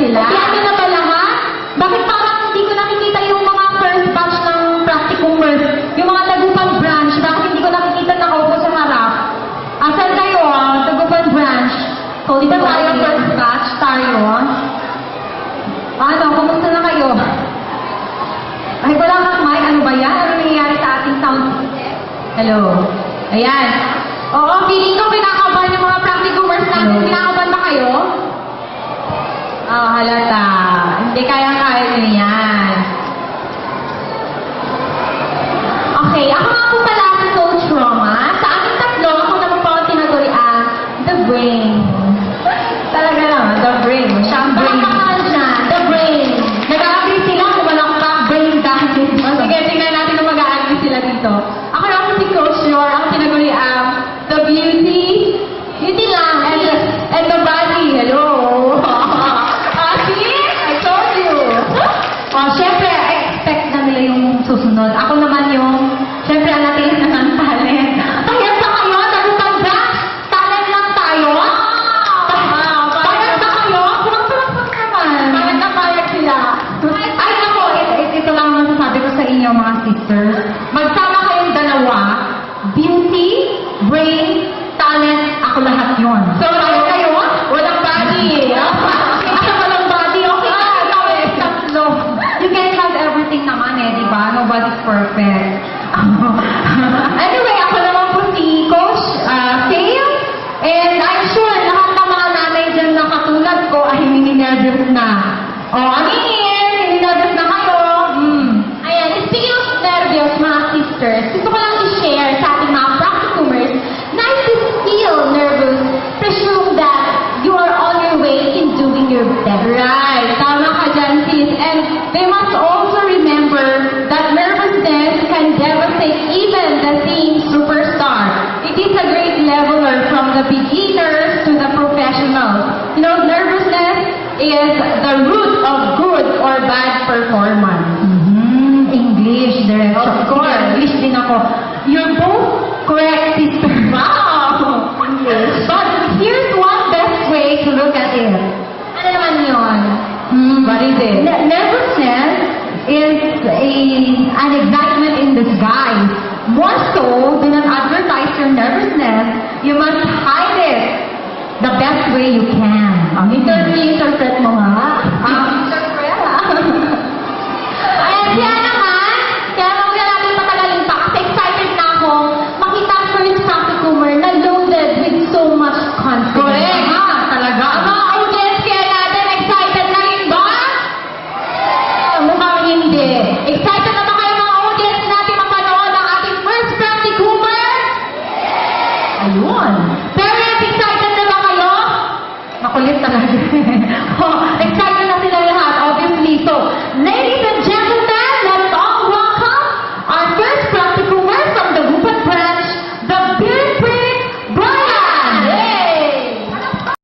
sila. Kaya na ba lahat? Bakit parang hindi ko nakikita yung mga first batch ng practicumers, yung mga Tagupan branch, bakit hindi ko nakikita nakaupo sa harap? Asan kayo Tagupan branch? So, di ba tayo first batch? Tayo Ano, kumusta na kayo? Ay, wala kang mic. Ano ba yan? Ano nangyayari sa ating sound? Hello. Ayan. Oo, feeling ko pinakaban yung mga practicumers natin. Pinakaban ba kayo? Oh, halata. Hindi kaya-kaya nyo yan. Okay, ako nga po pala si Coach Roma. Sa aking tatlo, ako naman po ang tinagurian, the brain. Talaga naman, the brain. Siya ang brain. Baka dyan, the brain. Nag-agree sila kung walang brain dahil. Sige, tingnan natin kung mag-agree sila dito. Ako naman po si Coach Yor, ang tinagurian, the beauty. Beauty lang. And the body. Hello. See? I told you. Syempre, expect na nila yung susunod. Ako naman yung, syempre, natiis na ng talent. Kaya sa kayo, nagutang branch, talent lang tayo. Payag na kayo? Kurang-kurang naman. Payag na payag sila. Ay, ako, ito lang ang masasabi ko sa inyo, mga sisters. Magsama kayong dalawa, beauty, brain, talent, ako lahat yun. So, kayo, walang body. Asa walang body, okay. Tatlo. You can have everything naman eh, di ba? Nobody's perfect. Anyway, ako naman po si Coach Faye. And I'm sure lahat ng mga nanay dyan na katulad ko ay hininervous na. Hininervous na kayo. Ayan, speaking of nervous, mga sisters, gusto ko lang i-share sa ating mga practicumers na if you feel nervous, presume that you are on your way in doing your best. Right. Tama ka dyan, sis. And they must also remember that nervousness can devastate even the team superstar. It is a great leveler from the beginners to the professionals. You know, nervousness is the root of good or bad performance. English, diretso. Of course. English din ako. You're both correct, sister. Wow! English. But here's one best way to look at it. Ano naman yun? What is it? Nervousness is an excitement in disguise. More so, do not advertise your nervousness. You must hide it the best way you can. Interpret mo nga.